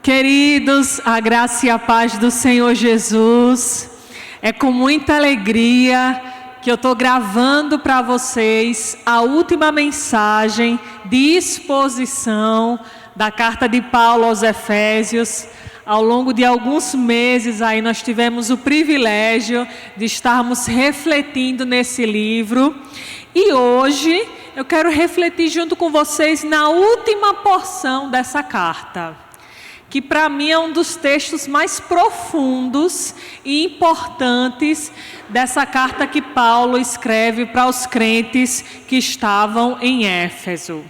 Queridos, a graça e a paz do Senhor Jesus. É com muita alegria que eu estou gravando para vocês a última mensagem de exposição da carta de Paulo aos Efésios. Ao longo de alguns meses aí nós tivemos o privilégio de estarmos refletindo nesse livro. E hoje eu quero refletir junto com vocês na última porção dessa carta, que para mim é um dos textos mais profundos e importantes dessa carta que Paulo escreve para os crentes que estavam em Éfeso.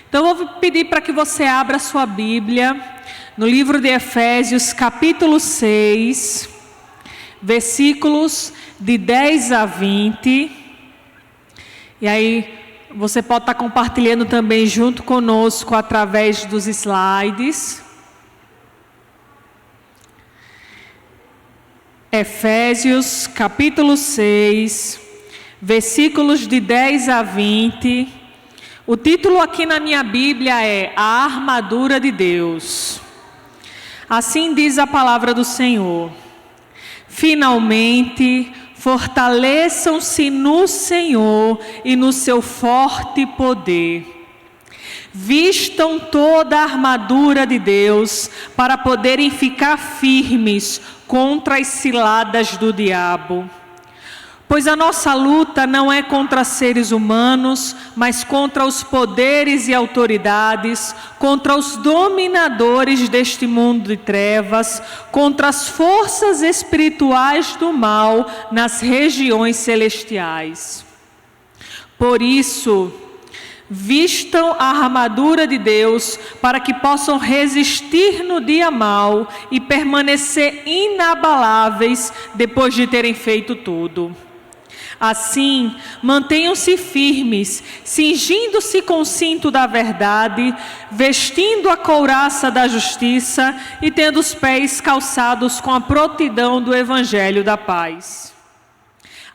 Então eu vou pedir para que você abra sua Bíblia no livro de Efésios, capítulo 6, versículos de 10 a 20. E aí você pode estar compartilhando também junto conosco através dos slides. Efésios, capítulo 6, versículos de 10 a 20. O título aqui na minha Bíblia é A Armadura de Deus. Assim diz a palavra do Senhor. Finalmente, fortaleçam-se no Senhor e no seu forte poder. Vistam toda a armadura de Deus para poderem ficar firmes contra as ciladas do diabo. Pois a nossa luta não é contra seres humanos, mas contra os poderes e autoridades, contra os dominadores deste mundo de trevas, contra as forças espirituais do mal nas regiões celestiais. Por isso, vistam a armadura de Deus para que possam resistir no dia mau e permanecer inabaláveis depois de terem feito tudo. Assim, mantenham-se firmes, cingindo-se com o cinto da verdade, vestindo a couraça da justiça e tendo os pés calçados com a prontidão do evangelho da paz.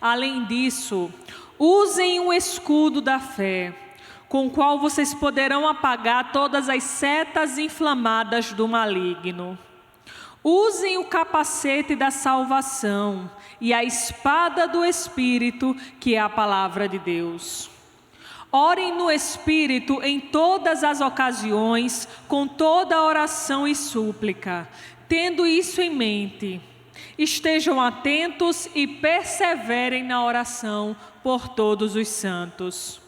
Além disso, usem o escudo da fé, com o qual vocês poderão apagar todas as setas inflamadas do maligno. Usem o capacete da salvação e a espada do Espírito, que é a palavra de Deus. Orem no Espírito em todas as ocasiões, com toda oração e súplica. Tendo isso em mente, estejam atentos e perseverem na oração por todos os santos.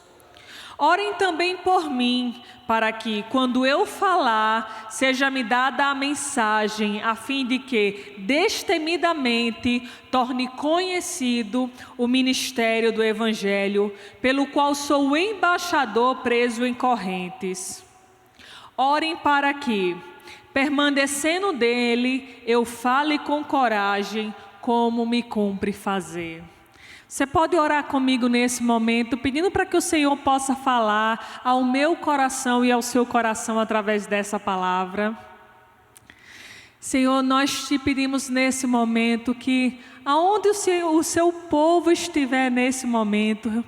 Orem também por mim, para que, quando eu falar, seja-me dada a mensagem, a fim de que, destemidamente, torne conhecido o ministério do Evangelho, pelo qual sou o embaixador preso em correntes. Orem para que, permanecendo dele, eu fale com coragem, como me cumpre fazer. Você pode orar comigo nesse momento, pedindo para que o Senhor possa falar ao meu coração e ao seu coração através dessa palavra. Senhor, nós te pedimos nesse momento que, aonde o seu povo estiver nesse momento,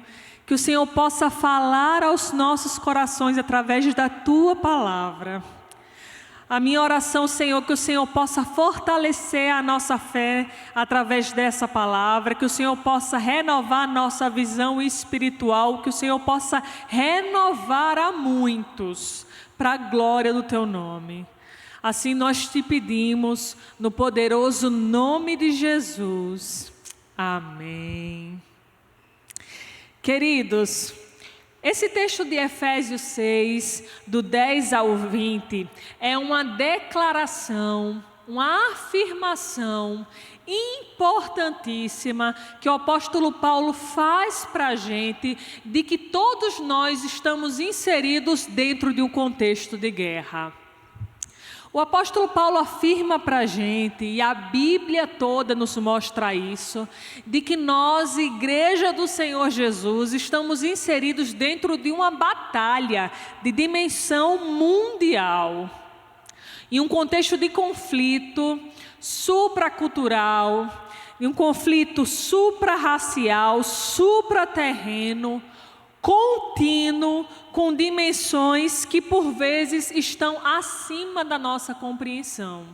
que o Senhor possa falar aos nossos corações através da tua palavra. A minha oração, Senhor, que o Senhor possa fortalecer a nossa fé através dessa palavra, que o Senhor possa renovar a nossa visão espiritual, que o Senhor possa renovar a muitos para a glória do teu nome. Assim nós te pedimos, no poderoso nome de Jesus. Amém. Queridos, esse texto de Efésios 6, do 10 ao 20, é uma declaração, uma afirmação importantíssima que o apóstolo Paulo faz para a gente, de que todos nós estamos inseridos dentro de um contexto de guerra. O apóstolo Paulo afirma para a gente, e a Bíblia toda nos mostra isso, de que nós, Igreja do Senhor Jesus, estamos inseridos dentro de uma batalha de dimensão mundial. Em um contexto de conflito supracultural, em um conflito suprarracial, supraterreno, contínuo, com dimensões que por vezes estão acima da nossa compreensão.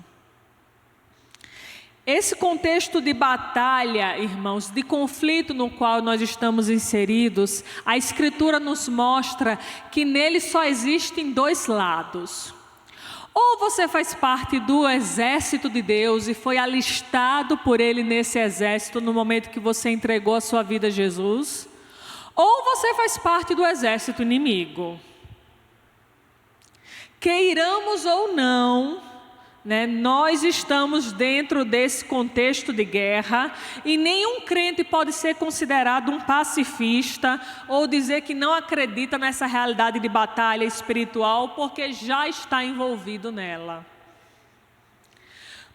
Esse contexto de batalha, irmãos, de conflito no qual nós estamos inseridos, a Escritura nos mostra que nele só existem dois lados. Ou você faz parte do exército de Deus e foi alistado por Ele nesse exército no momento que você entregou a sua vida a Jesus, ou você faz parte do exército inimigo. Queiramos ou não, nós estamos dentro desse contexto de guerra e nenhum crente pode ser considerado um pacifista ou dizer que não acredita nessa realidade de batalha espiritual porque já está envolvido nela.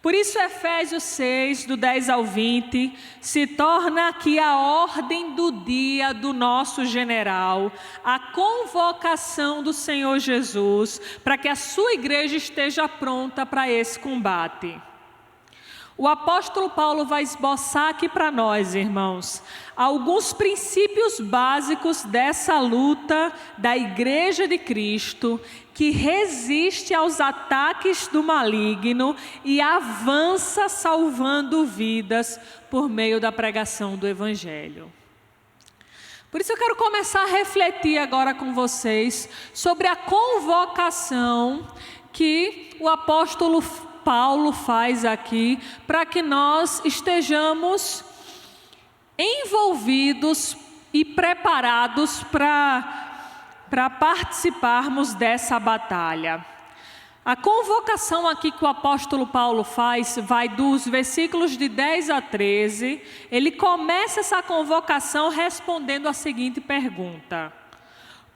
Por isso Efésios 6, do 10 ao 20, se torna aqui a ordem do dia do nosso general, a convocação do Senhor Jesus, para que a sua igreja esteja pronta para esse combate. O apóstolo Paulo vai esboçar aqui para nós, irmãos, alguns princípios básicos dessa luta da igreja de Cristo, que resiste aos ataques do maligno e avança salvando vidas por meio da pregação do Evangelho. Por isso eu quero começar a refletir agora com vocês sobre a convocação que o apóstolo Paulo faz aqui para que nós estejamos envolvidos e preparados para participarmos dessa batalha. A convocação aqui que o apóstolo Paulo faz vai dos versículos de 10 a 13. Ele começa essa convocação respondendo a seguinte pergunta: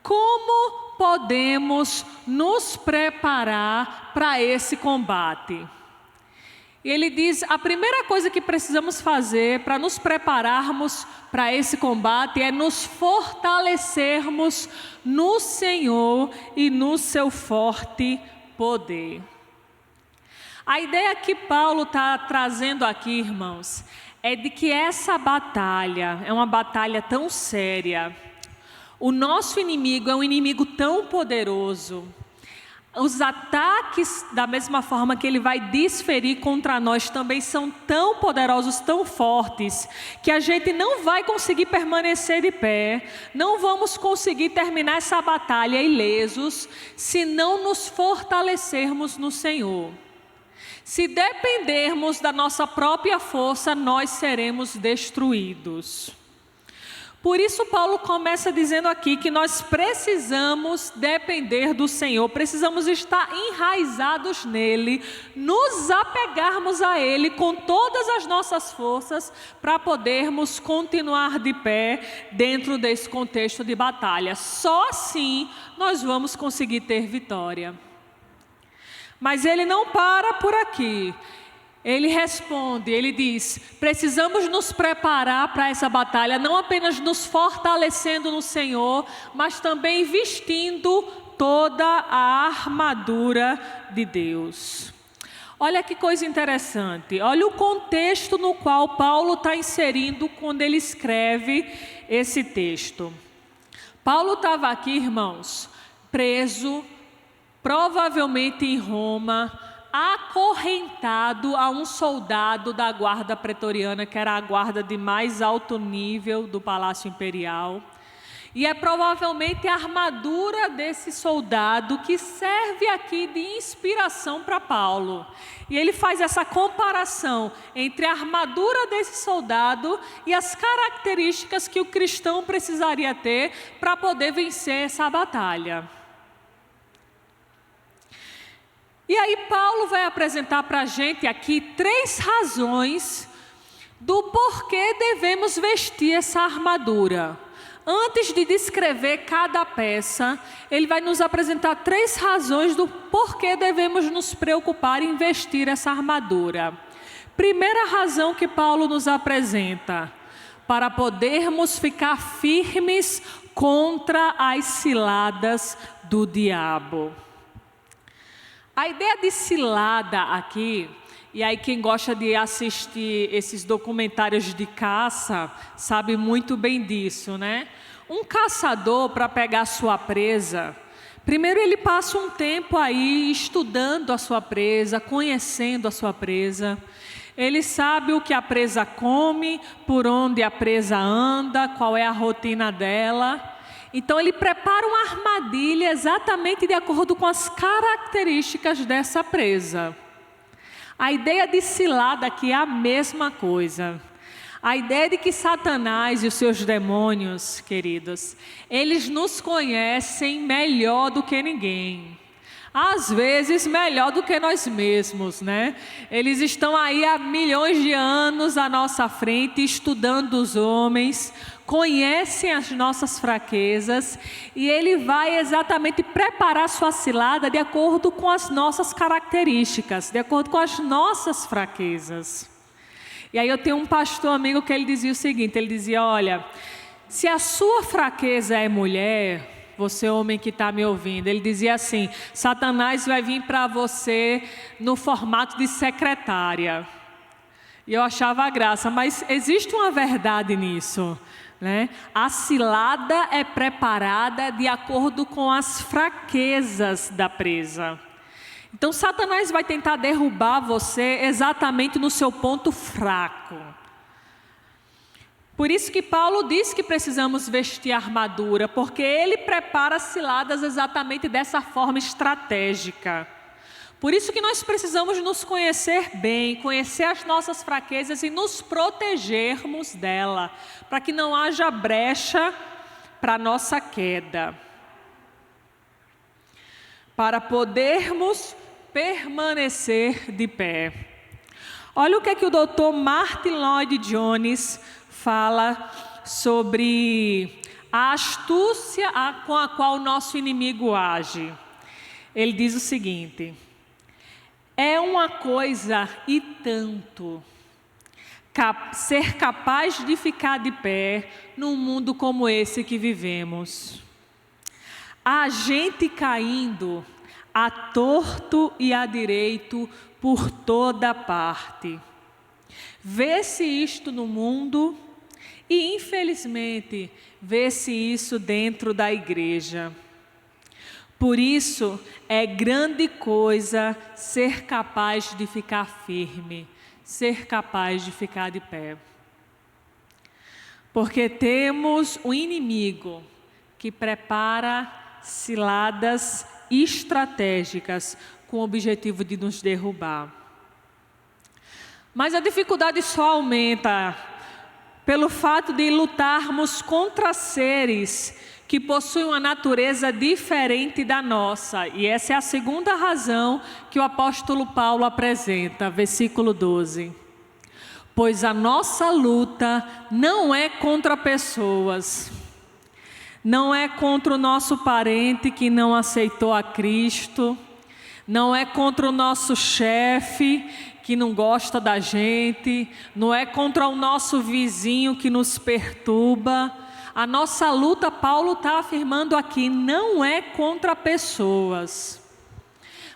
como podemos nos preparar para esse combate? E ele diz, a primeira coisa que precisamos fazer para nos prepararmos para esse combate é nos fortalecermos no Senhor e no seu forte poder. A ideia que Paulo está trazendo aqui, irmãos, é de que essa batalha é uma batalha tão séria. O nosso inimigo é um inimigo tão poderoso. Os ataques, da mesma forma que ele vai desferir contra nós, também são tão poderosos, tão fortes, que a gente não vai conseguir permanecer de pé, não vamos conseguir terminar essa batalha ilesos, se não nos fortalecermos no Senhor. Se dependermos da nossa própria força, nós seremos destruídos. Por isso Paulo começa dizendo aqui que nós precisamos depender do Senhor, precisamos estar enraizados nele, nos apegarmos a ele com todas as nossas forças para podermos continuar de pé dentro desse contexto de batalha. Só assim nós vamos conseguir ter vitória. Mas ele não para por aqui. Ele responde, ele diz, precisamos nos preparar para essa batalha, não apenas nos fortalecendo no Senhor, mas também vestindo toda a armadura de Deus. Olha que coisa interessante, olha o contexto no qual Paulo está inserindo quando ele escreve esse texto. Paulo estava aqui, irmãos, preso, provavelmente em Roma, acorrentado a um soldado da guarda pretoriana, que era a guarda de mais alto nível do Palácio Imperial. E é provavelmente a armadura desse soldado que serve aqui de inspiração para Paulo. E ele faz essa comparação entre a armadura desse soldado e as características que o cristão precisaria ter para poder vencer essa batalha. E aí Paulo vai apresentar para a gente aqui 3 razões do porquê devemos vestir essa armadura. Antes de descrever cada peça, ele vai nos apresentar 3 razões do porquê devemos nos preocupar em vestir essa armadura. Primeira razão que Paulo nos apresenta, para podermos ficar firmes contra as ciladas do diabo. A ideia de cilada aqui, e aí quem gosta de assistir esses documentários de caça, sabe muito bem disso, né? Um caçador, para pegar sua presa, primeiro ele passa um tempo aí estudando a sua presa, conhecendo a sua presa. Ele sabe o que a presa come, por onde a presa anda, qual é a rotina dela. Então ele prepara uma armadilha exatamente de acordo com as características dessa presa. A ideia de cilada aqui é a mesma coisa. A ideia de que Satanás e os seus demônios, queridos, eles nos conhecem melhor do que ninguém. Às vezes melhor do que nós mesmos, né? Eles estão aí há milhões de anos à nossa frente, estudando os homens, conhecem as nossas fraquezas e ele vai exatamente preparar sua cilada de acordo com as nossas características, de acordo com as nossas fraquezas. E aí eu tenho um pastor amigo que ele dizia o seguinte, ele dizia, olha, se a sua fraqueza é mulher, você homem que está me ouvindo, ele dizia assim, Satanás vai vir para você no formato de secretária. E eu achava graça, mas existe uma verdade nisso, né? A cilada é preparada de acordo com as fraquezas da presa. Então Satanás vai tentar derrubar você exatamente no seu ponto fraco. Por isso que Paulo diz que precisamos vestir a armadura, porque ele prepara as ciladas exatamente dessa forma estratégica. Por isso que nós precisamos nos conhecer bem, conhecer as nossas fraquezas e nos protegermos dela, para que não haja brecha para a nossa queda. Para podermos permanecer de pé. Olha o que o Dr. Martin Lloyd Jones fala sobre a astúcia com a qual o nosso inimigo age. Ele diz o seguinte, é uma coisa e tanto ser capaz de ficar de pé num mundo como esse que vivemos. Há gente caindo a torto e a direito por toda parte. Vê-se isto no mundo e, infelizmente, vê-se isso dentro da igreja. Por isso, é grande coisa ser capaz de ficar firme, ser capaz de ficar de pé. Porque temos um inimigo que prepara ciladas estratégicas com o objetivo de nos derrubar. Mas a dificuldade só aumenta pelo fato de lutarmos contra seres que possuem uma natureza diferente da nossa. E essa é a segunda razão que o apóstolo Paulo apresenta, versículo 12. Pois a nossa luta não é contra pessoas, não é contra o nosso parente que não aceitou a Cristo, não é contra o nosso chefe que não gosta da gente, não é contra o nosso vizinho que nos perturba. A nossa luta, Paulo está afirmando aqui, não é contra pessoas,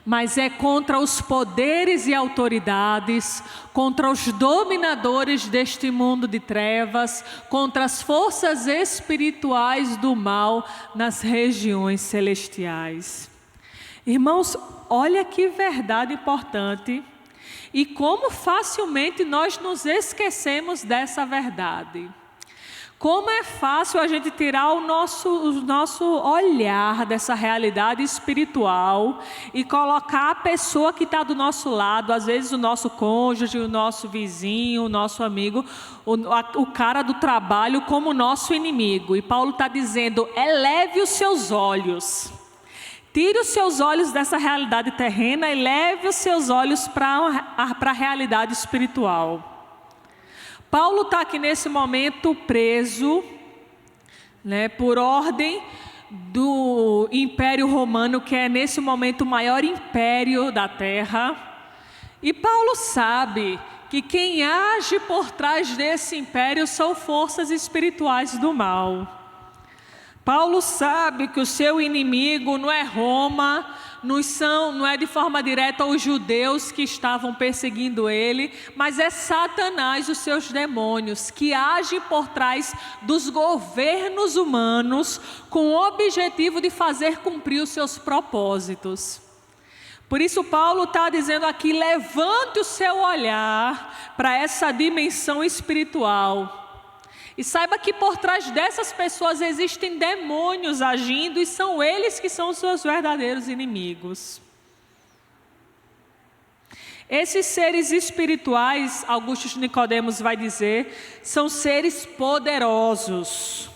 mas é contra os poderes e autoridades, contra os dominadores deste mundo de trevas, contra as forças espirituais do mal nas regiões celestiais. Irmãos, olha que verdade importante e como facilmente nós nos esquecemos dessa verdade. Como é fácil a gente tirar o nosso olhar dessa realidade espiritual e colocar a pessoa que está do nosso lado, às vezes o nosso cônjuge, o nosso vizinho, o nosso amigo, o cara do trabalho como nosso inimigo. E Paulo está dizendo, eleve os seus olhos. Tire os seus olhos dessa realidade terrena e leve os seus olhos para a realidade espiritual. Paulo está aqui nesse momento preso, né, por ordem do Império Romano, que é nesse momento o maior império da terra. E Paulo sabe que quem age por trás desse império são forças espirituais do mal. Paulo sabe que o seu inimigo não é Roma, não é de forma direta os judeus que estavam perseguindo ele, mas é Satanás, os seus demônios, que agem por trás dos governos humanos com o objetivo de fazer cumprir os seus propósitos. Por isso Paulo está dizendo aqui, levante o seu olhar para essa dimensão espiritual. E saiba que por trás dessas pessoas existem demônios agindo e são eles que são os seus verdadeiros inimigos. Esses seres espirituais, Augusto de Nicodemos vai dizer, são seres poderosos,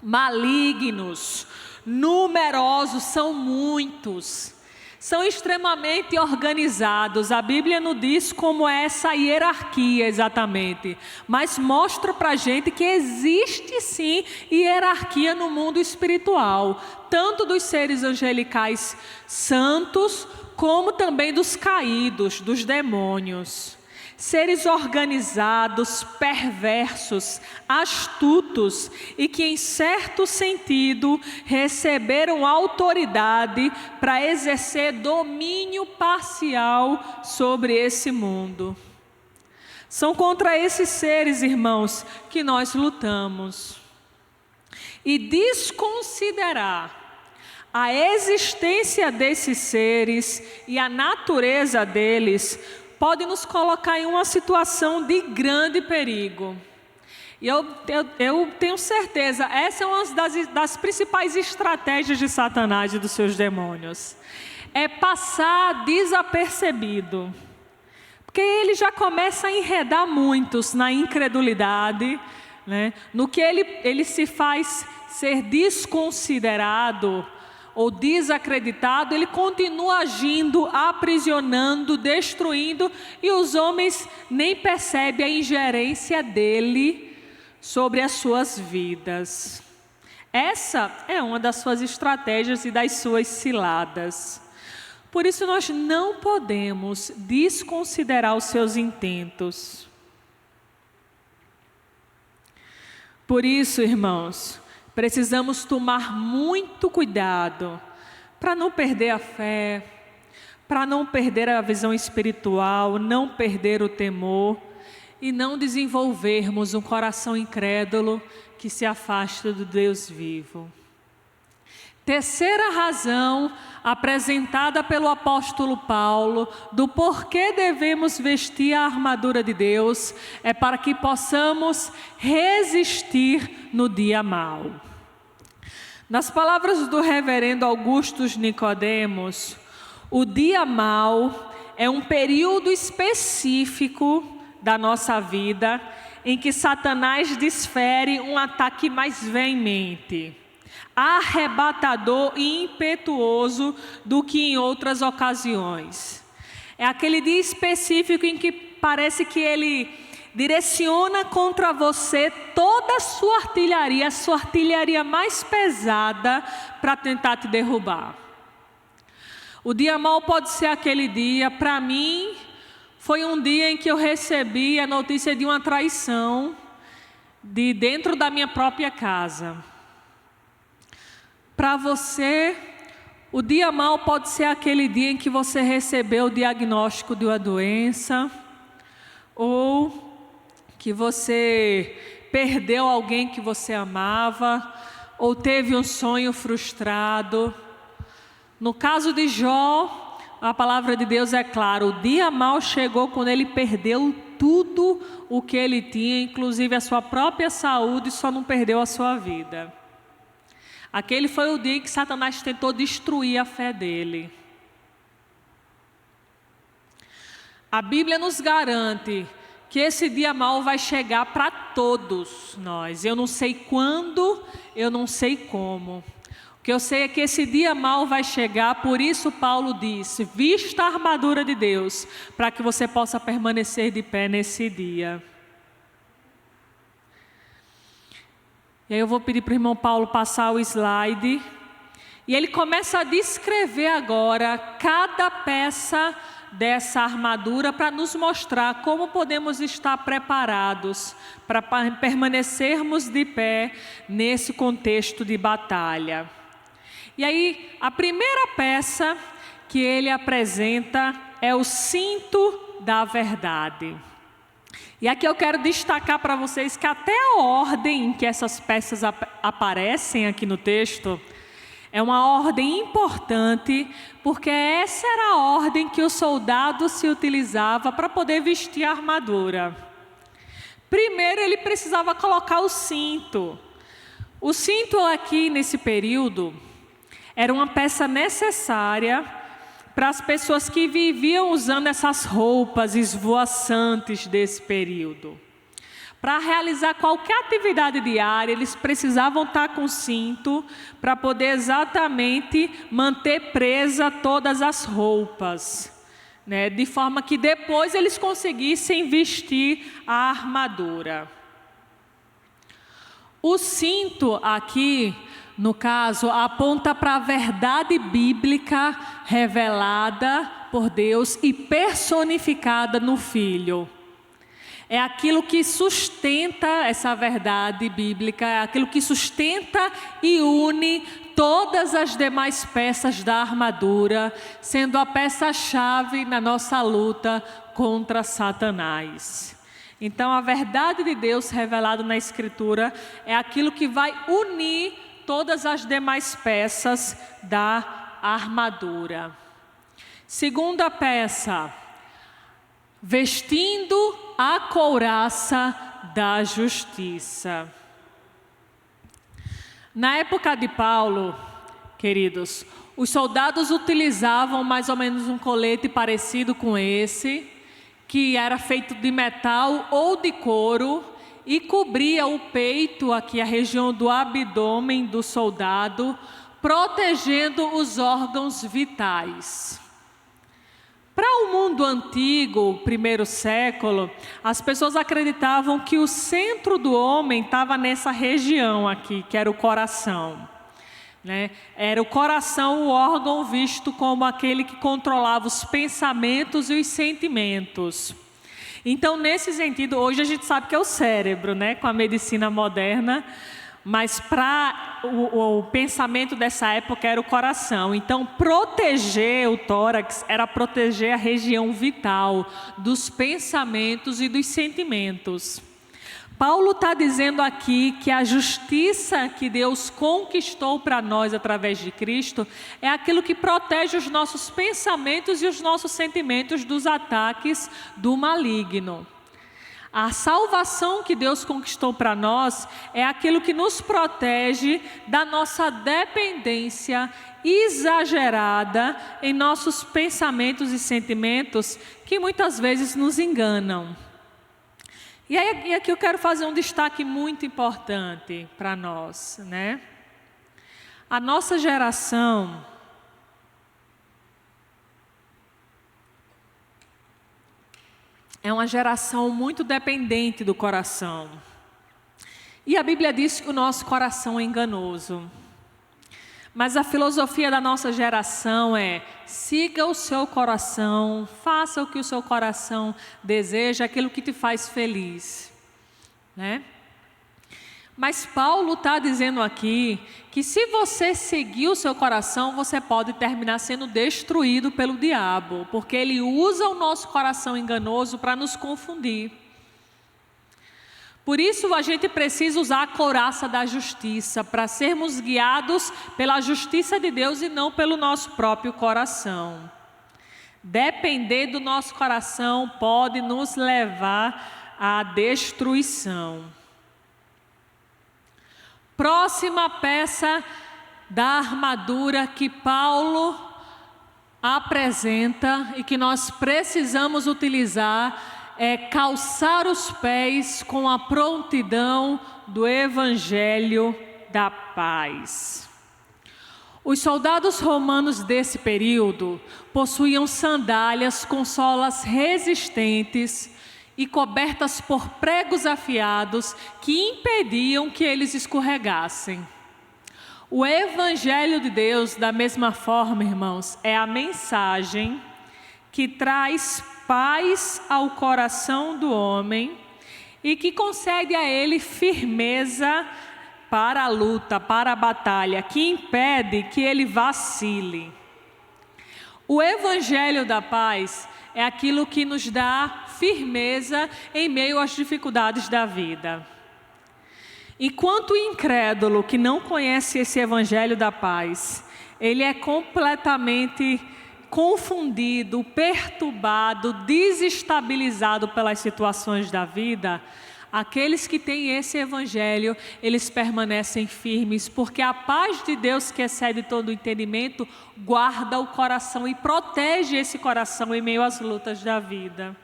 malignos, numerosos, são muitos. São extremamente organizados. A Bíblia não diz como é essa hierarquia exatamente, mas mostra para a gente que existe sim hierarquia no mundo espiritual, tanto dos seres angelicais santos, como também dos caídos, dos demônios. Seres organizados, perversos, astutos e que em certo sentido receberam autoridade para exercer domínio parcial sobre esse mundo. São contra esses seres, irmãos, que nós lutamos. E desconsiderar a existência desses seres e a natureza deles pode nos colocar em uma situação de grande perigo. E eu tenho certeza, essa é uma das principais estratégias de Satanás e dos seus demônios. É passar desapercebido. Porque ele já começa a enredar muitos na incredulidade, né? No que ele se faz ser desconsiderado ou desacreditado, ele continua agindo, aprisionando, destruindo, e os homens nem percebem a ingerência dele sobre as suas vidas. Essa é uma das suas estratégias e das suas ciladas. Por isso nós não podemos desconsiderar os seus intentos. Por isso, irmãos, precisamos tomar muito cuidado para não perder a fé, para não perder a visão espiritual, não perder o temor e não desenvolvermos um coração incrédulo que se afasta do Deus vivo. Terceira razão apresentada pelo apóstolo Paulo do porquê devemos vestir a armadura de Deus é para que possamos resistir no dia mau. Nas palavras do reverendo Augusto de Nicodemos, o dia mau é um período específico da nossa vida em que Satanás desfere um ataque mais veemente, arrebatador e impetuoso do que em outras ocasiões. É aquele dia específico em que parece que ele direciona contra você toda a sua artilharia mais pesada para tentar te derrubar. O dia mau pode ser aquele dia, para mim, foi um dia em que eu recebi a notícia de uma traição de dentro da minha própria casa. Para você, o dia mau pode ser aquele dia em que você recebeu o diagnóstico de uma doença, ou que você perdeu alguém que você amava, ou teve um sonho frustrado. No caso de Jó, a palavra de Deus é clara, o dia mau chegou quando ele perdeu tudo o que ele tinha, inclusive a sua própria saúde, só não perdeu a sua vida. Aquele foi o dia em que Satanás tentou destruir a fé dele. A Bíblia nos garante que esse dia mau vai chegar para todos nós. Eu não sei quando, eu não sei como. O que eu sei é que esse dia mau vai chegar, por isso Paulo disse, vista a armadura de Deus, para que você possa permanecer de pé nesse dia. E aí eu vou pedir para o irmão Paulo passar o slide. E ele começa a descrever agora cada peça dessa armadura para nos mostrar como podemos estar preparados para permanecermos de pé nesse contexto de batalha. E aí, a primeira peça que ele apresenta é o cinto da verdade. E aqui eu quero destacar para vocês que até a ordem em que essas peças aparecem aqui no texto é uma ordem importante, porque essa era a ordem que o soldado se utilizava para poder vestir a armadura. Primeiro ele precisava colocar o cinto. O cinto aqui nesse período era uma peça necessária para as pessoas que viviam usando essas roupas esvoaçantes desse período. Para realizar qualquer atividade diária, eles precisavam estar com cinto para poder exatamente manter presa todas as roupas, né? De forma que depois eles conseguissem vestir a armadura. O cinto aqui, no caso, aponta para a verdade bíblica revelada por Deus e personificada no Filho. É aquilo que sustenta essa verdade bíblica, é aquilo que sustenta e une todas as demais peças da armadura, sendo a peça-chave na nossa luta contra Satanás. Então, a verdade de Deus revelada na Escritura é aquilo que vai unir todas as demais peças da armadura. Segunda peça, vestindo a couraça da justiça. Na época de Paulo, queridos, os soldados utilizavam mais ou menos um colete parecido com esse, que era feito de metal ou de couro e cobria o peito, aqui a região do abdômen do soldado, protegendo os órgãos vitais. Para o mundo antigo, primeiro século, as pessoas acreditavam que o centro do homem estava nessa região aqui, que era o coração, né? Era o coração o órgão visto como aquele que controlava os pensamentos e os sentimentos. Então, nesse sentido, hoje a gente sabe que é o cérebro, né? Com a medicina moderna. Mas para o pensamento dessa época era o coração. Então, proteger o tórax era proteger a região vital dos pensamentos e dos sentimentos. Paulo está dizendo aqui que a justiça que Deus conquistou para nós através de Cristo é aquilo que protege os nossos pensamentos e os nossos sentimentos dos ataques do maligno. A salvação que Deus conquistou para nós é aquilo que nos protege da nossa dependência exagerada em nossos pensamentos e sentimentos que muitas vezes nos enganam. E aqui eu quero fazer um destaque muito importante para nós, né? A nossa geração é uma geração muito dependente do coração. E a Bíblia diz que o nosso coração é enganoso. Mas a filosofia da nossa geração é: siga o seu coração, faça o que o seu coração deseja, aquilo que te faz feliz, né? Mas Paulo está dizendo aqui que se você seguir o seu coração, você pode terminar sendo destruído pelo diabo, porque ele usa o nosso coração enganoso para nos confundir. Por isso a gente precisa usar a couraça da justiça, para sermos guiados pela justiça de Deus e não pelo nosso próprio coração. Depender do nosso coração pode nos levar à destruição. Próxima peça da armadura que Paulo apresenta e que nós precisamos utilizar é calçar os pés com a prontidão do Evangelho da paz. Os soldados romanos desse período possuíam sandálias com solas resistentes e cobertas por pregos afiados que impediam que eles escorregassem. O Evangelho de Deus, da mesma forma, irmãos, é a mensagem que traz paz ao coração do homem e que concede a ele firmeza para a luta, para a batalha, que impede que ele vacile. O Evangelho da paz é aquilo que nos dá firmeza em meio às dificuldades da vida. Enquanto o incrédulo que não conhece esse Evangelho da paz, ele é completamente confundido, perturbado, desestabilizado pelas situações da vida. Aqueles que têm esse Evangelho, eles permanecem firmes, porque a paz de Deus, que excede todo o entendimento, guarda o coração e protege esse coração em meio às lutas da vida.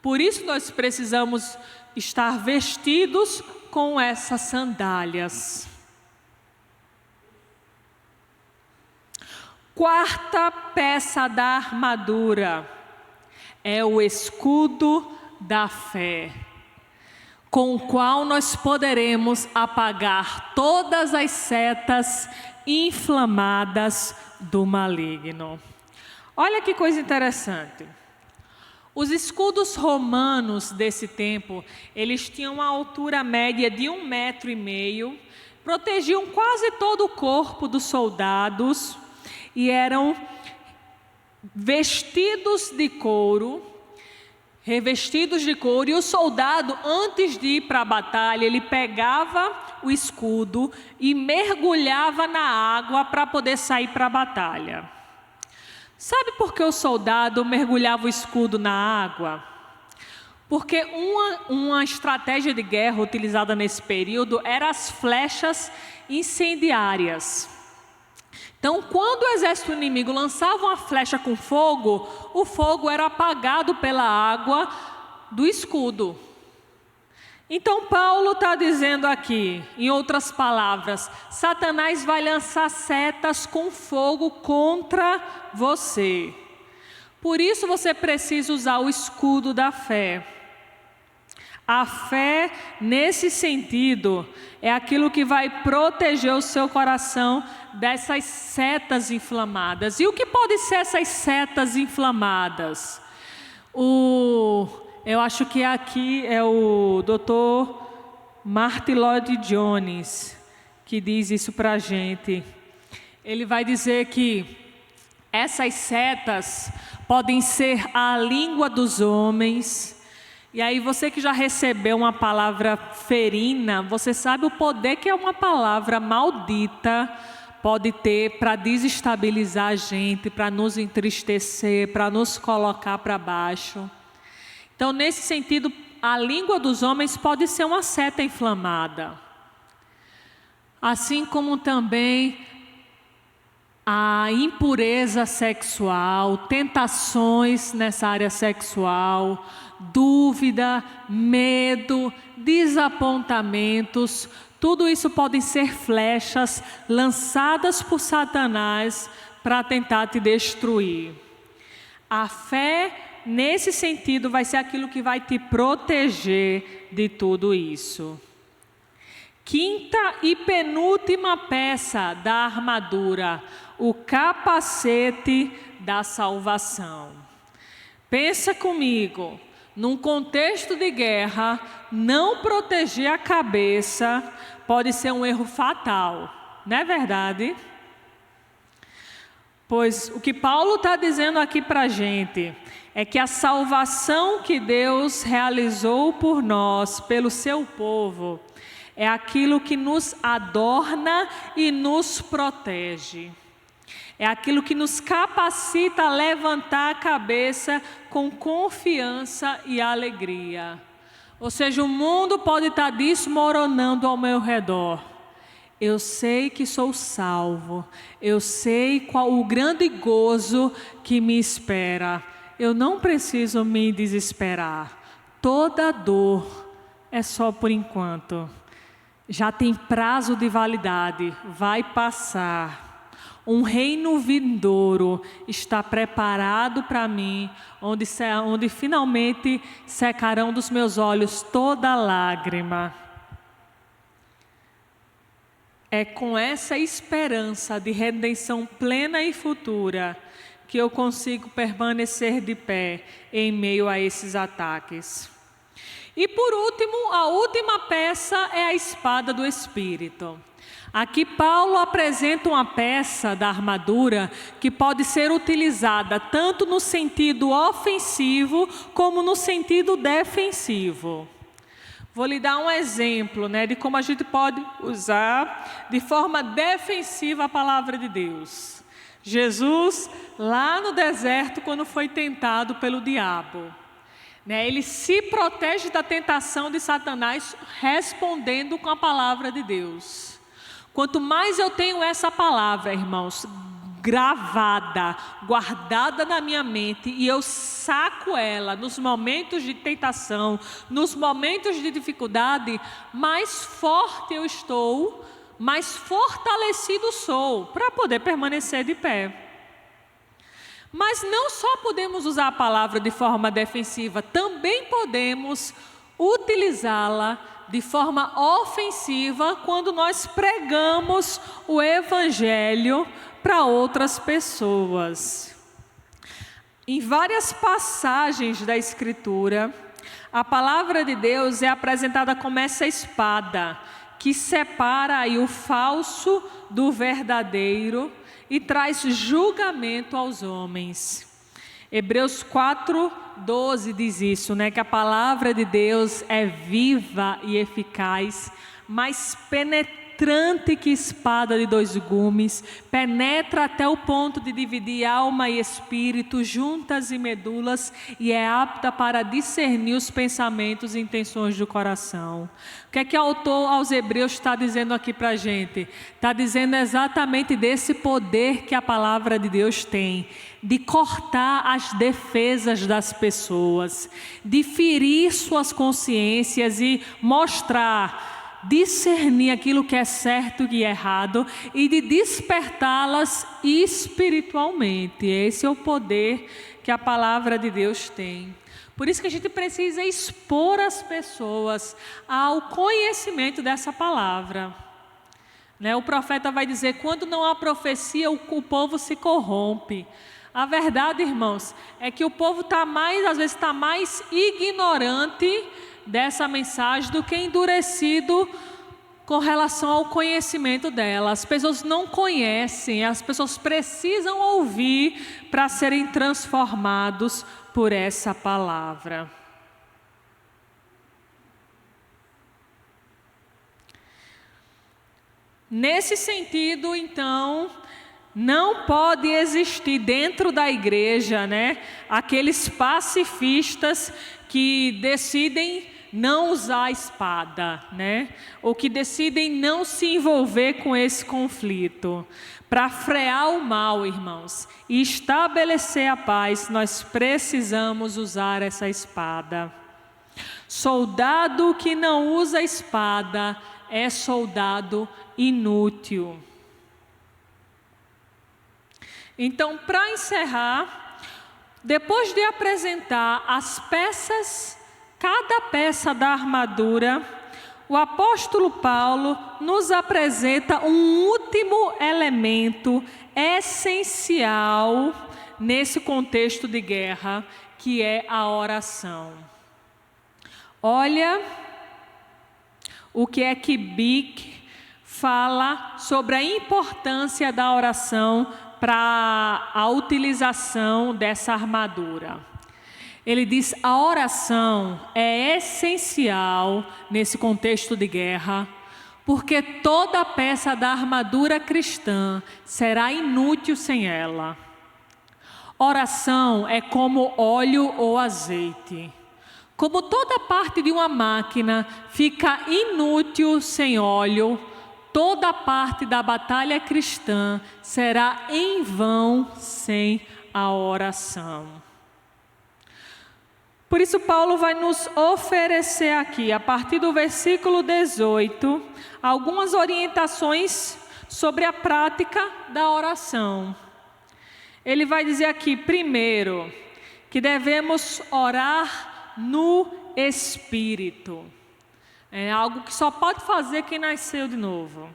Por isso nós precisamos estar vestidos com essas sandálias. Quarta peça da armadura é o escudo da fé, com o qual nós poderemos apagar todas as setas inflamadas do maligno. Olha que coisa interessante. Os escudos romanos desse tempo, eles tinham uma altura média de 1,5 metro, protegiam quase todo o corpo dos soldados e eram vestidos de couro, revestidos de couro, e o soldado, antes de ir para a batalha, ele pegava o escudo e mergulhava na água para poder sair para a batalha. Sabe por que o soldado mergulhava o escudo na água? Porque uma estratégia de guerra utilizada nesse período era as flechas incendiárias. Então, quando o exército inimigo lançava uma flecha com fogo, o fogo era apagado pela água do escudo. Então, Paulo está dizendo aqui, em outras palavras, Satanás vai lançar setas com fogo contra você. Por isso você precisa usar o escudo da fé. A fé, nesse sentido, é aquilo que vai proteger o seu coração dessas setas inflamadas. E o que pode ser essas setas inflamadas? Eu acho que aqui é o Dr. Martyn Lloyd-Jones que diz isso para a gente. Ele vai dizer que essas setas podem ser a língua dos homens. E aí você que já recebeu uma palavra ferina, você sabe o poder que uma palavra maldita pode ter para desestabilizar a gente, para nos entristecer, para nos colocar para baixo. Então, nesse sentido, a língua dos homens pode ser uma seta inflamada. Assim como também a impureza sexual, tentações nessa área sexual, dúvida, medo, desapontamentos, tudo isso podem ser flechas lançadas por Satanás para tentar te destruir. A fé, nesse sentido, vai ser aquilo que vai te proteger de tudo isso. Quinta e penúltima peça da armadura, o capacete da salvação. Pensa comigo, num contexto de guerra, não proteger a cabeça pode ser um erro fatal, não é verdade? Pois o que Paulo está dizendo aqui para a gente é que a salvação que Deus realizou por nós, pelo seu povo, é aquilo que nos adorna e nos protege. É aquilo que nos capacita a levantar a cabeça com confiança e alegria. Ou seja, o mundo pode estar desmoronando ao meu redor. Eu sei que sou salvo. Eu sei qual o grande gozo que me espera. Eu não preciso me desesperar. Toda dor é só por enquanto. Já tem prazo de validade, vai passar. Um reino vindouro está preparado para mim, onde finalmente secarão dos meus olhos toda lágrima. É com essa esperança de redenção plena e futura que eu consigo permanecer de pé em meio a esses ataques. E por último, a última peça é a espada do Espírito. Aqui Paulo apresenta uma peça da armadura que pode ser utilizada tanto no sentido ofensivo como no sentido defensivo. Vou lhe dar um exemplo, de como a gente pode usar de forma defensiva a palavra de Deus. Jesus, lá no deserto, quando foi tentado pelo diabo, ele se protege da tentação de Satanás respondendo com a palavra de Deus. Quanto mais eu tenho essa palavra, irmãos, gravada, guardada na minha mente, e eu saco ela nos momentos de tentação, nos momentos de dificuldade, mais forte eu estou, mais fortalecido sou para poder permanecer de pé. Mas não só podemos usar a palavra de forma defensiva, também podemos utilizá-la de forma ofensiva quando nós pregamos o Evangelho para outras pessoas. Em várias passagens da Escritura, a palavra de Deus é apresentada como essa espada que separa aí o falso do verdadeiro e traz julgamento aos homens. Hebreus 4:12 diz isso, que a palavra de Deus é viva e eficaz, mais penetrante que espada de dois gumes, penetra até o ponto de dividir alma e espírito, juntas e medulas, e é apta para discernir os pensamentos e intenções do coração. O que é que o autor aos Hebreus está dizendo aqui para a gente? Está dizendo exatamente desse poder que a palavra de Deus tem, de cortar as defesas das pessoas, de ferir suas consciências e mostrar, discernir aquilo que é certo e errado e de despertá-las espiritualmente. Esse é o poder que a palavra de Deus tem. Por isso que a gente precisa expor as pessoas ao conhecimento dessa palavra. O profeta vai dizer, quando não há profecia, o povo se corrompe. A verdade, irmãos, é que o povo às vezes está mais ignorante dessa mensagem do que endurecido com relação ao conhecimento dela. As pessoas não conhecem, as pessoas precisam ouvir para serem transformados por essa palavra. Nesse sentido, então, não pode existir dentro da igreja, aqueles pacifistas que decidem não usar a espada, ou que decidem não se envolver com esse conflito. Para frear o mal, irmãos, e estabelecer a paz, nós precisamos usar essa espada. Soldado que não usa a espada é soldado inútil. Então, para encerrar, depois de apresentar as peças, cada peça da armadura, o apóstolo Paulo nos apresenta um último elemento essencial nesse contexto de guerra, que é a oração. Olha o que é que Bick fala sobre a importância da oração para a utilização dessa armadura. Ele diz: a oração é essencial nesse contexto de guerra, porque toda peça da armadura cristã será inútil sem ela. Oração é como óleo ou azeite. Como toda parte de uma máquina fica inútil sem óleo, toda parte da batalha cristã será em vão sem a oração. Por isso Paulo vai nos oferecer aqui, a partir do versículo 18, algumas orientações sobre a prática da oração. Ele vai dizer aqui, primeiro, que devemos orar no Espírito. É algo que só pode fazer quem nasceu de novo.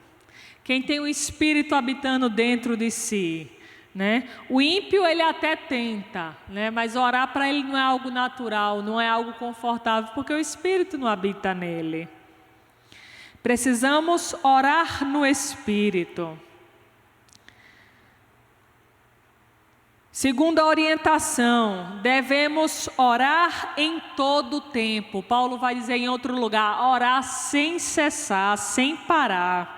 Quem tem o Espírito habitando dentro de si. O ímpio ele até tenta, mas orar para ele não é algo natural, não é algo confortável, porque o Espírito não habita nele. Precisamos orar no Espírito. Segunda orientação, devemos orar em todo o tempo. Paulo vai dizer em outro lugar, orar sem cessar, sem parar.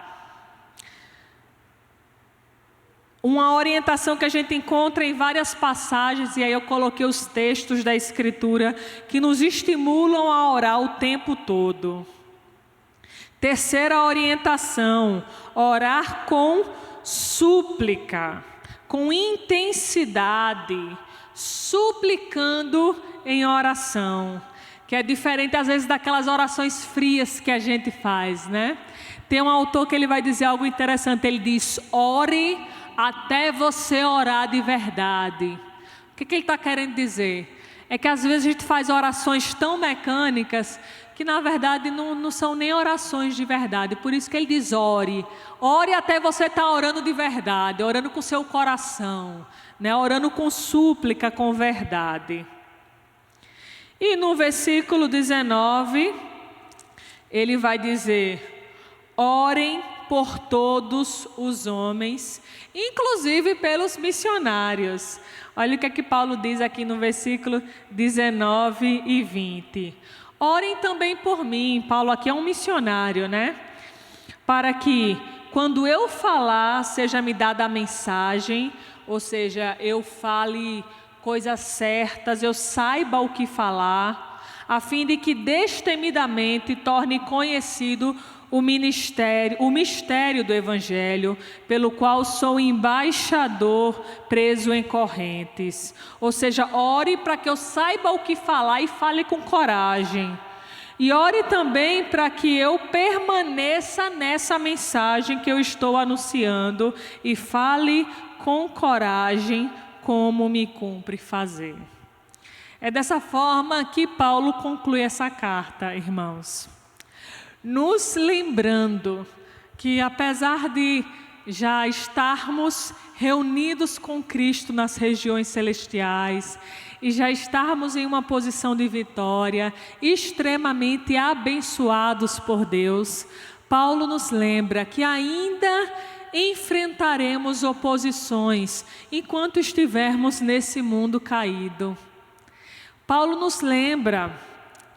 Uma orientação que a gente encontra em várias passagens, e aí eu coloquei os textos da Escritura, que nos estimulam a orar o tempo todo. Terceira orientação, orar com súplica, com intensidade, suplicando em oração, que é diferente às vezes daquelas orações frias que a gente faz, né? Tem um autor que ele vai dizer algo interessante, ele diz, ore até você orar de verdade. O que ele está querendo dizer? É que às vezes a gente faz orações tão mecânicas que na verdade não são nem orações de verdade. Por isso que ele diz ore. Ore até você estar orando de verdade, orando com seu coração, né? Orando com súplica, com verdade. E no versículo 19, ele vai dizer, orem por todos os homens, inclusive pelos missionários. Olha o que é que Paulo diz aqui no versículo 19 e 20. Orem também por mim. Paulo aqui é um missionário, né? Para que, quando eu falar, seja me dada a mensagem, ou seja, eu fale coisas certas, eu saiba o que falar, a fim de que destemidamente torne conhecido o mistério do Evangelho, pelo qual sou embaixador preso em correntes. Ou seja, ore para que eu saiba o que falar e fale com coragem. E ore também para que eu permaneça nessa mensagem que eu estou anunciando e fale com coragem como me cumpre fazer. É dessa forma que Paulo conclui essa carta, irmãos. Nos lembrando que apesar de já estarmos reunidos com Cristo nas regiões celestiais e já estarmos em uma posição de vitória, extremamente abençoados por Deus, Paulo nos lembra que ainda enfrentaremos oposições enquanto estivermos nesse mundo caído. Paulo nos lembra,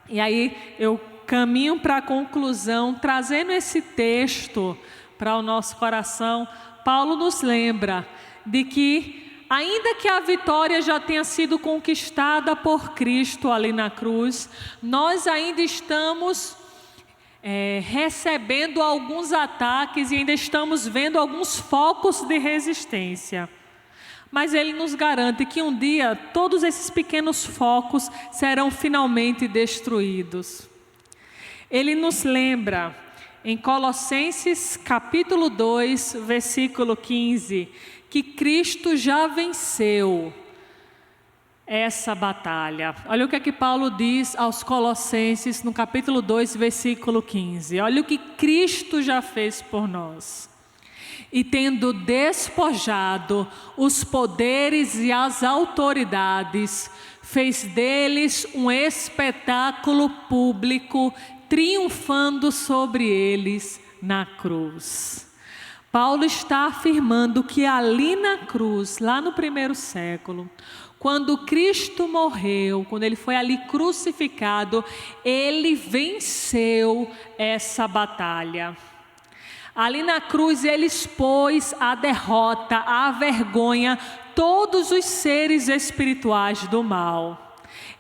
e aí eu caminho para a conclusão, trazendo esse texto para o nosso coração. Paulo nos lembra de que, ainda que a vitória já tenha sido conquistada por Cristo ali na cruz, nós ainda estamos recebendo alguns ataques e ainda estamos vendo alguns focos de resistência. Mas ele nos garante que um dia todos esses pequenos focos serão finalmente destruídos. Ele nos lembra em Colossenses capítulo 2, versículo 15, que Cristo já venceu essa batalha. Olha o que é que Paulo diz aos Colossenses no capítulo 2, versículo 15. Olha o que Cristo já fez por nós. E tendo despojado os poderes e as autoridades, fez deles um espetáculo público, triunfando sobre eles na cruz. Paulo está afirmando que ali na cruz, lá no primeiro século, quando Cristo morreu, quando ele foi ali crucificado, ele venceu essa batalha. Ali na cruz ele expôs a derrota, a vergonha, todos os seres espirituais do mal.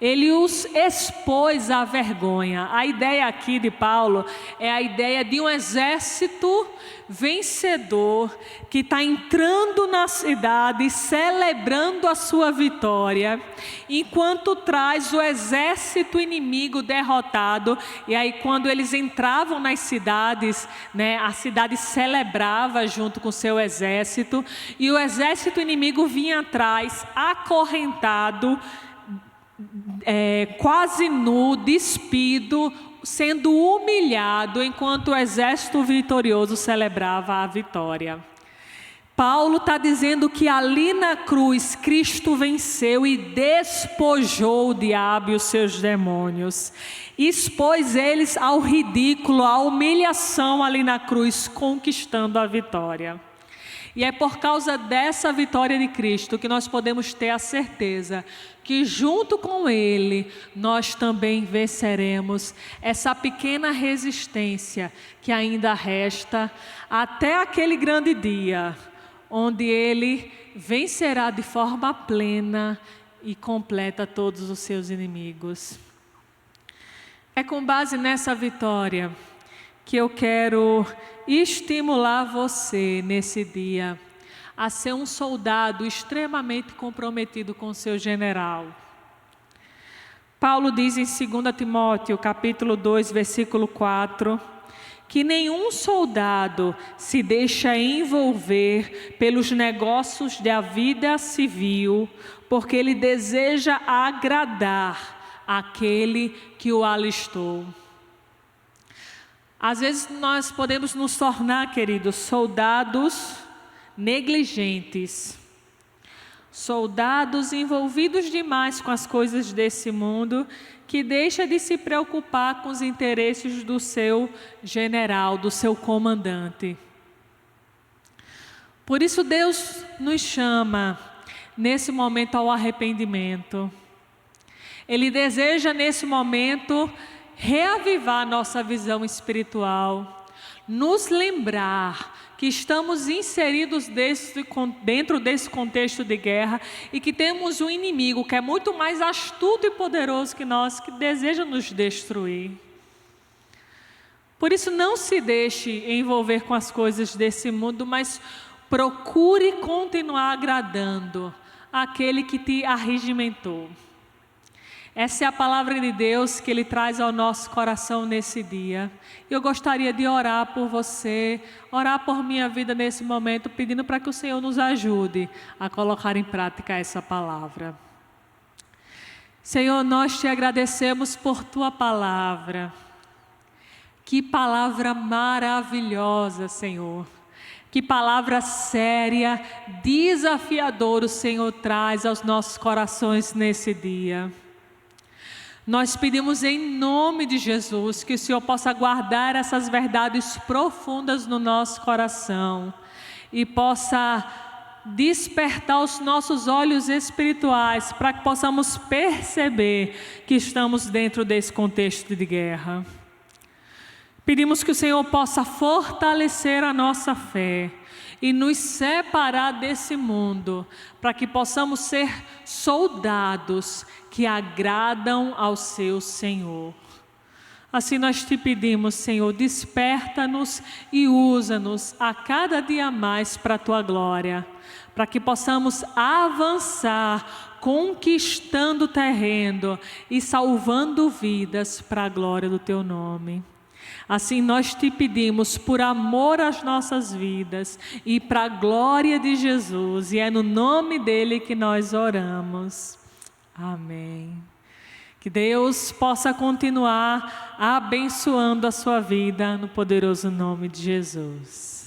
Ele os expôs à vergonha. A ideia aqui de Paulo é a ideia de um exército vencedor que está entrando na cidade, celebrando a sua vitória, enquanto traz o exército inimigo derrotado. E aí quando eles entravam nas cidades, né, a cidade celebrava junto com o seu exército, e o exército inimigo vinha atrás, acorrentado, quase nu, despido, sendo humilhado, enquanto o exército vitorioso celebrava a vitória. Paulo está dizendo que ali na cruz Cristo venceu e despojou o diabo e os seus demônios, expôs eles ao ridículo, à humilhação ali na cruz, conquistando a vitória. E é por causa dessa vitória de Cristo que nós podemos ter a certeza que junto com Ele nós também venceremos essa pequena resistência que ainda resta até aquele grande dia, onde Ele vencerá de forma plena e completa todos os seus inimigos. É com base nessa vitória que eu quero estimular você nesse dia a ser um soldado extremamente comprometido com seu general. Paulo diz em 2 Timóteo, capítulo 2, versículo 4, que nenhum soldado se deixa envolver pelos negócios da vida civil, porque ele deseja agradar aquele que o alistou. Às vezes nós podemos nos tornar, queridos, soldados negligentes, soldados envolvidos demais com as coisas desse mundo, que deixa de se preocupar com os interesses do seu general, do seu comandante. Por isso Deus nos chama nesse momento ao arrependimento. Ele deseja nesse momento reavivar nossa visão espiritual, nos lembrar que estamos inseridos dentro desse contexto de guerra e que temos um inimigo que é muito mais astuto e poderoso que nós, que deseja nos destruir. Por isso não se deixe envolver com as coisas desse mundo, mas procure continuar agradando aquele que te arregimentou. Essa é a palavra de Deus que Ele traz ao nosso coração nesse dia. Eu gostaria de orar por você, orar por minha vida nesse momento, pedindo para que o Senhor nos ajude a colocar em prática essa palavra. Senhor, nós te agradecemos por Tua palavra. Que palavra maravilhosa, Senhor. Que palavra séria, desafiadora o Senhor traz aos nossos corações nesse dia. Nós pedimos em nome de Jesus que o Senhor possa guardar essas verdades profundas no nosso coração e possa despertar os nossos olhos espirituais para que possamos perceber que estamos dentro desse contexto de guerra. Pedimos que o Senhor possa fortalecer a nossa fé e nos separar desse mundo, para que possamos ser soldados que agradam ao seu Senhor. Assim nós te pedimos, Senhor, desperta-nos e usa-nos a cada dia mais para a Tua glória, para que possamos avançar, conquistando o terreno e salvando vidas para a glória do Teu nome. Assim nós te pedimos por amor às nossas vidas e para a glória de Jesus, e é no nome dele que nós oramos. Amém. Que Deus possa continuar abençoando a sua vida no poderoso nome de Jesus.